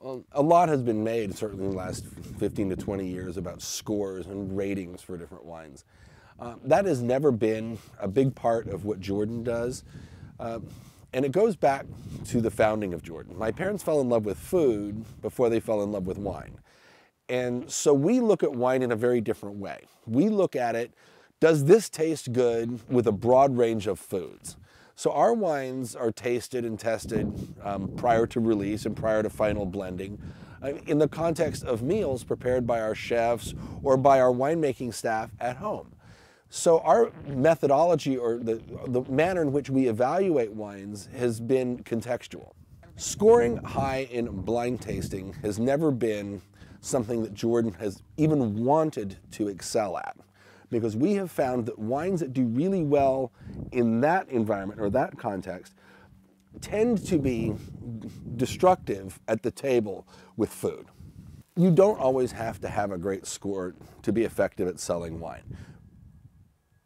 Well, a lot has been made, certainly in the last 15 to 20 years, about scores and ratings for different wines. That has never been a big part of what Jordan does. And it goes back to the founding of Jordan. My parents fell in love with food before they fell in love with wine. And so we look at wine in a very different way. We look at it, does this taste good with a broad range of foods? So our wines are tasted and tested prior to release and prior to final blending in the context of meals prepared by our chefs or by our winemaking staff at home. So our methodology, or the manner in which we evaluate wines, has been contextual. Scoring high in blind tasting has never been something that Jordan has even wanted to excel at, because we have found that wines that do really well in that environment or that context tend to be destructive at the table with food. You don't always have to have a great score to be effective at selling wine.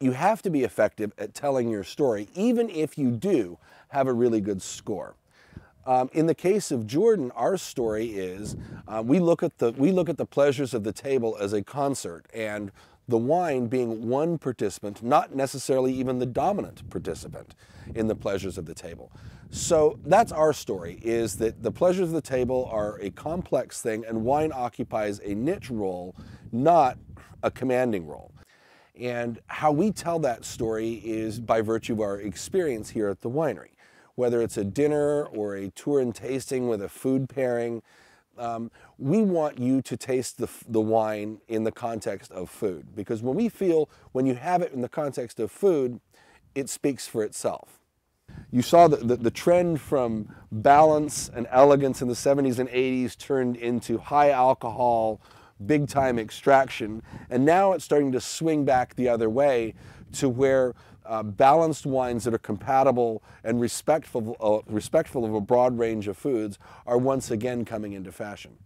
You have to be effective at telling your story, even if you do have a really good score. In the case of Jordan, our story is we look at the pleasures of the table as a concert, and the wine being one participant, not necessarily even the dominant participant in the pleasures of the table. So that's our story, is that the pleasures of the table are a complex thing, and wine occupies a niche role, not a commanding role. And how we tell that story is by virtue of our experience here at the winery. Whether it's a dinner or a tour and tasting with a food pairing, we want you to taste the wine in the context of food. Because when you have it in the context of food, it speaks for itself. You saw the trend from balance and elegance in the 70s and 80s turned into high alcohol, big time extraction, and now it's starting to swing back the other way to where balanced wines that are compatible and respectful of a broad range of foods are once again coming into fashion.